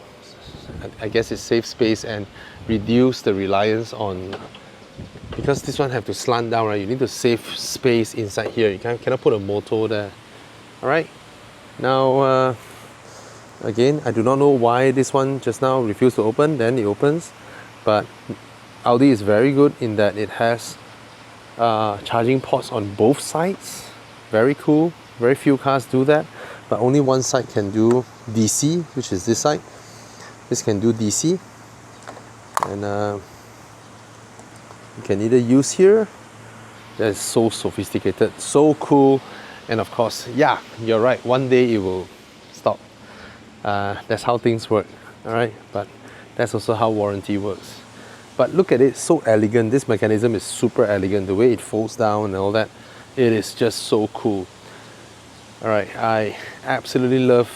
Speaker 1: I guess it saves space and reduce the reliance on, because this one have to slant down, right? You need to save space inside here. You cannot put a motor there. All right. Now Again, I do not know why this one just now refused to open, then it opens. But Audi is very good in that it has charging ports on both sides. Very cool. Very few cars do that, but only one side can do DC, which is this side. This can do DC, and you can either use here. That is so sophisticated, so cool, and of course, yeah, you're right. One day it will stop. That's how things work. All right, but that's also how warranty works. But look at it, so elegant. This mechanism is super elegant. The way it folds down and all that, it is just so cool. All right, I absolutely love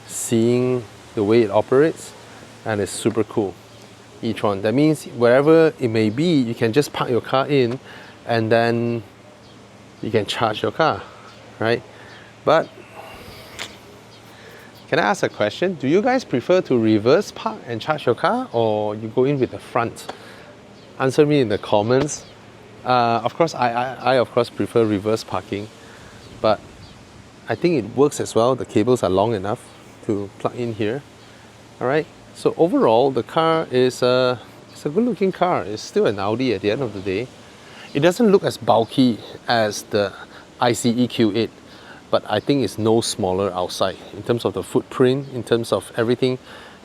Speaker 1: seeing the way it operates, and it's super cool. E-Tron. That means wherever it may be, you can just park your car in, and then you can charge your car, right? But can I ask a question? Do you guys prefer to reverse park and charge your car, or you go in with the front? Answer me in the comments. Of course, I of course prefer reverse parking, but I think it works as well. The cables are long enough to plug in here. All right. So overall, the car is it's a good-looking car. It's still an Audi at the end of the day. It doesn't look as bulky as the ICE Q8, but I think it's no smaller outside in terms of the footprint, in terms of everything.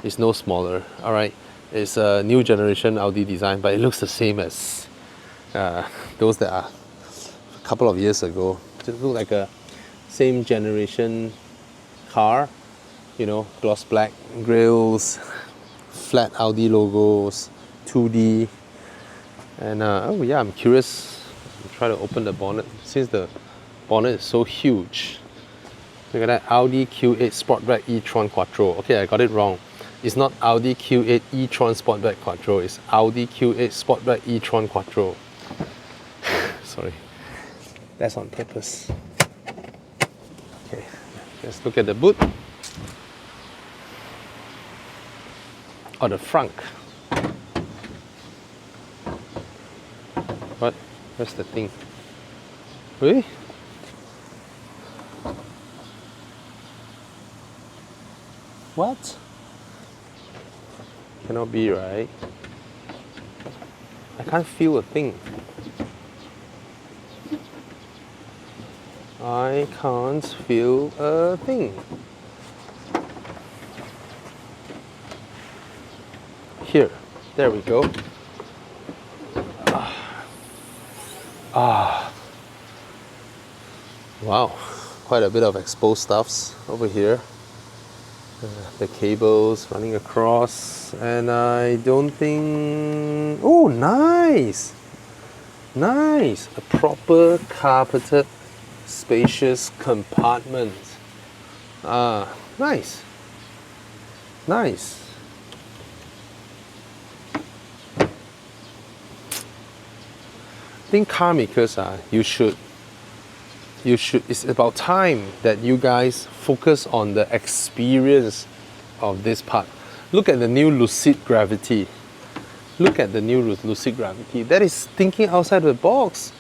Speaker 1: It's no smaller. All right. It's a new generation Audi design, but it looks the same as those that are a couple of years ago. It looked like a same generation car, you know, gloss black grills, flat Audi logos, 2D, and oh yeah, I'm curious. I'll try to open the bonnet since the bonnet is so huge. Look at that, Audi Q8 Sportback E-Tron Quattro. Okay, I got it wrong. It's not Audi Q8 E-Tron Sportback Quattro. It's Audi Q8 Sportback E-Tron Quattro. Sorry, that's on purpose. Okay, let's look at the boot or the frunk. What? Where's the thing? Really? What? Cannot be, right? I can't feel a thing. I can't feel a thing. Here, there we go. Wow, quite a bit of exposed stuffs over here. The cables running across, and I don't think. Oh, nice! Nice! A proper carpeted, spacious compartment. Nice. Nice. I think car makers, it's about time that you guys focus on the experience of this part. Look at the new Lucid Gravity. Look at the new Lucid Gravity. That is thinking outside the box.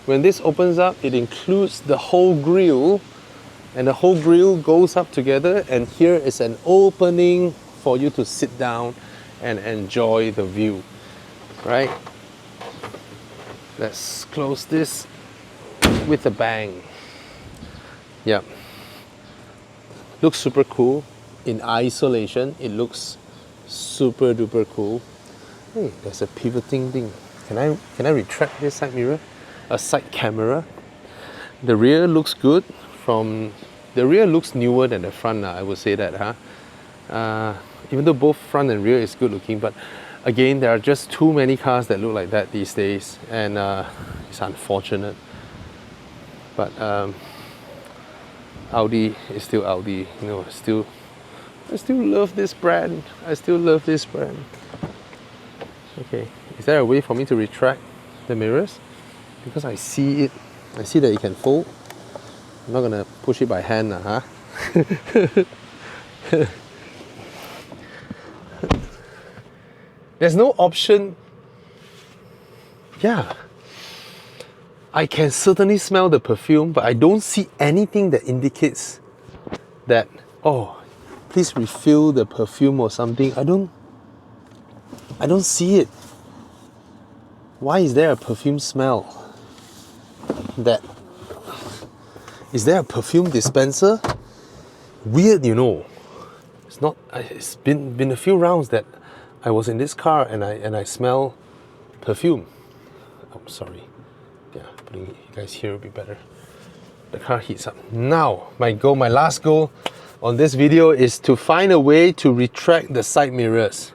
Speaker 1: When this opens up, it includes the whole grille, and the whole grille goes up together, and here is an opening for you to sit down and enjoy the view, right? Let's close this with a bang. Yeah, looks super cool. In isolation, it looks super duper cool. Hey, there's a pivoting thing. Can I retract this side mirror? A side camera. The rear looks good. The rear looks newer than the front. I would say that, huh? Even though both front and rear is good looking, but again, there are just too many cars that look like that these days, and it's unfortunate. But Audi is still Audi, you know. I still love this brand. I still love this brand. Okay, is there a way for me to retract the mirrors? Because I see that it can fold. I'm not gonna push it by hand, huh? There's no option. Yeah. I can certainly smell the perfume, but I don't see anything that indicates that, oh, please refill the perfume or something. I don't see it. Why is there a perfume smell? Is there a perfume dispenser? Weird, you know. It's not. It's been a few rounds that I was in this car and I smell perfume. I'm sorry. Yeah, putting you guys here would be better. The car heats up. Now, my last goal on this video is to find a way to retract the side mirrors.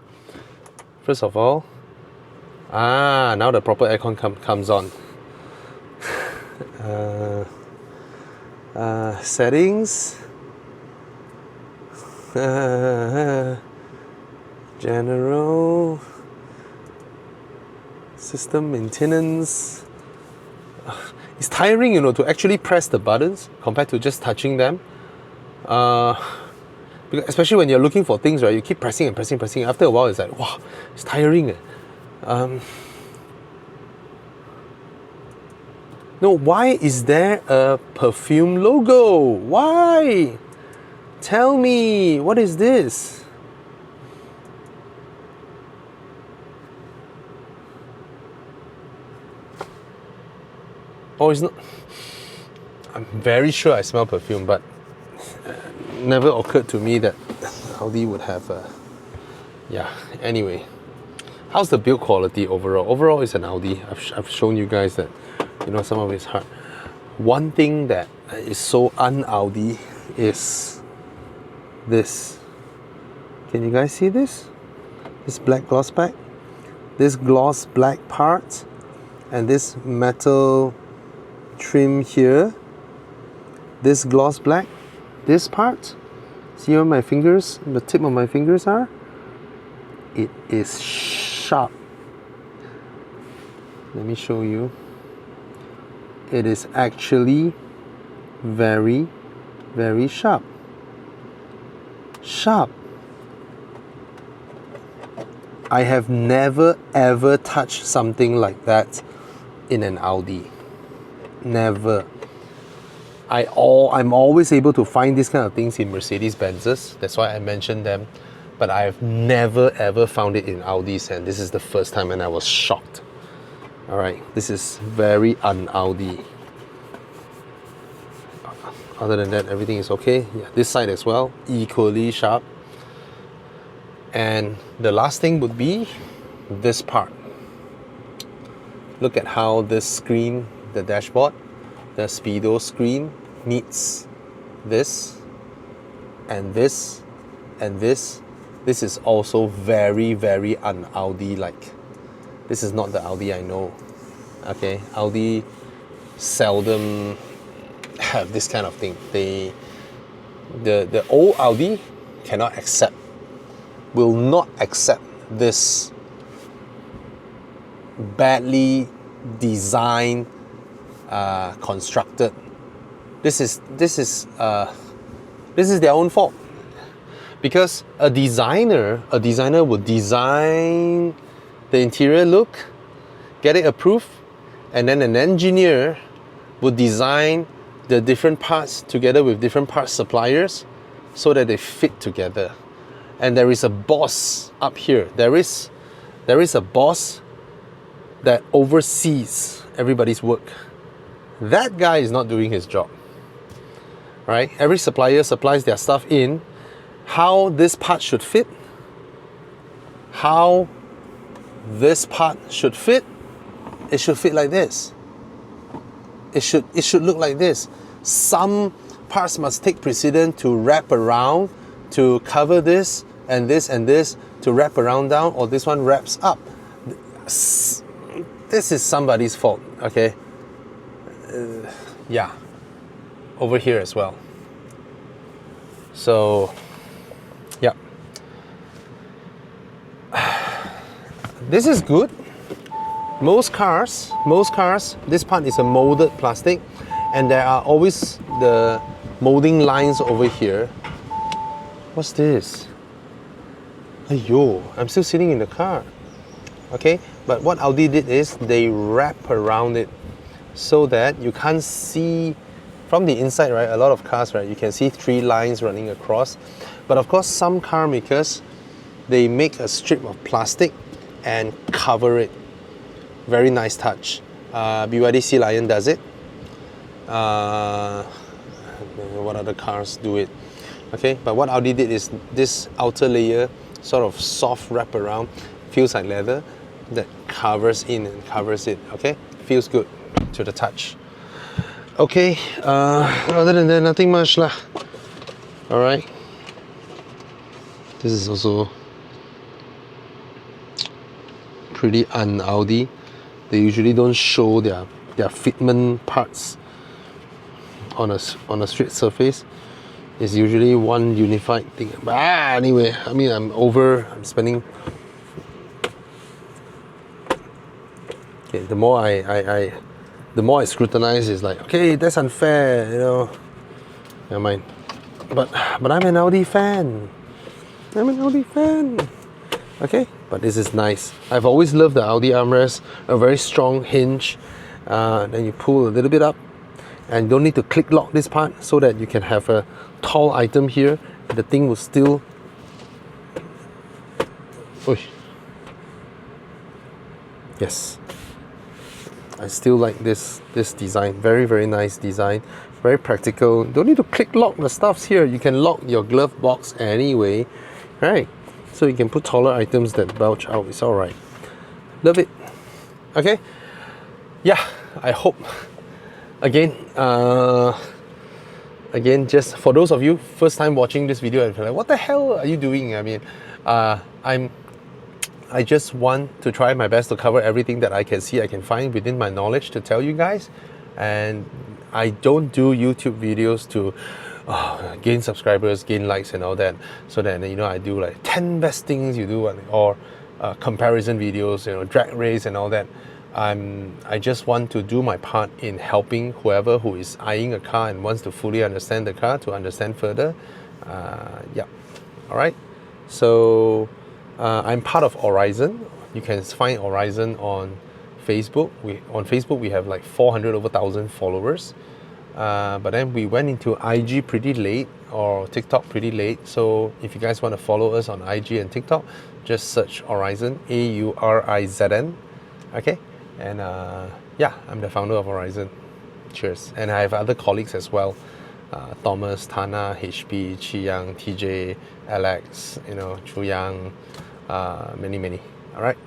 Speaker 1: First of all, now the proper aircon comes on. Settings. General. System maintenance. It's tiring, you know, to actually press the buttons compared to just touching them. Because especially when you're looking for things, right? You keep pressing and pressing. After a while, it's like, wow, it's tiring. No, why is there a perfume logo? Why? Tell me, what is this? Oh, it's not. I'm very sure I smell perfume, but never occurred to me that Audi would have a. Yeah, anyway. How's the build quality overall? Overall, it's an Audi. I've shown you guys that, you know, some of it's hard. One thing that is so un-Audi is this. Can you guys see this? This black gloss back? This gloss black part and this metal trim here. This gloss black, this part, see where my fingers, the tip of my fingers are? It is sharp. Let me show you. It is actually very, very sharp. Sharp. I have never ever touched something like that in an Audi. Never. I'm always able to find these kind of things in Mercedes-Benzes. That's why I mentioned them. But I've never ever found it in Audis, and this is the first time and I was shocked. Alright, this is very un-Audi. Other than that, everything is okay. Yeah, this side as well, equally sharp. And the last thing would be this part. Look at how this screen, the dashboard, the speedo screen meets this and this and this. This is also very, very un-Audi like. This is not the Audi I know. Okay, Audi seldom have this kind of thing. The old Audi cannot accept, will not accept this badly designed, constructed. This is their own fault, because a designer would design the interior look, get it approved, and then an engineer would design the different parts together with different parts suppliers so that they fit together. And there is a boss up here. There is a boss that oversees everybody's work. That guy is not doing his job. Right? Every supplier supplies their stuff in. How this part should fit, how this part should fit, it should fit like this. It should look like this. Some parts must take precedence to wrap around, to cover this and this and this, to wrap around down, or this one wraps up. This is somebody's fault, okay? Yeah, over here as well. So, yeah. This is good. Most cars, this part is a molded plastic, and there are always the molding lines over here. What's this? Aiyo, I'm still sitting in the car. Okay, but what Audi did is they wrap around it so that you can't see from the inside, right? A lot of cars, right? You can see 3 lines running across. But of course, some car makers, they make a strip of plastic and cover it. Very nice touch. BYD Sea Lion does it. What other cars do it? Okay, but what Audi did is this outer layer, sort of soft wrap around, feels like leather, that covers in and covers it. Okay, feels good to the touch. Okay, other than that, nothing much lah. All right. This is also pretty un-Audi. They usually don't show their fitment parts on a straight surface. It's usually one unified thing. But anyway, I mean, I'm spending. Okay, the more I scrutinize, it's like, okay, that's unfair, you know. Never mind. But I'm an Audi fan. Okay, but this is nice. I've always loved the Audi armrest, a very strong hinge. Then you pull a little bit up, and you don't need to click lock this part, so that you can have a tall item here. The thing will still. Oy. Yes. I still like this design. Very, very nice design. Very practical. Don't need to click lock the stuffs here. You can lock your glove box anyway. Right. So you can put taller items that bulge out. It's alright. Love it. Okay. Yeah, I hope. Again, just for those of you first time watching this video and feel like, what the hell are you doing? I mean, I just want to try my best to cover everything that I can see, I can find within my knowledge to tell you guys. And I don't do YouTube videos to gain subscribers, gain likes and all that. So that, you know, I do like 10 best things you do, or comparison videos, you know, drag race and all that. I just want to do my part in helping whoever who is eyeing a car and wants to fully understand the car to understand further. Yeah. All right. So I'm part of Horizon. You can find Horizon on Facebook. On Facebook we have like 400 over 1,000 followers. But then we went into IG pretty late, or TikTok pretty late. So if you guys want to follow us on IG and TikTok, just search Horizon, AURIZN. Okay. And yeah, I'm the founder of Horizon. Cheers. And I have other colleagues as well. Thomas, Tana, HP, Chi Yang, TJ, Alex, you know, Chu Yang, many. All right.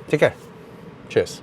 Speaker 1: Take care. Cheers.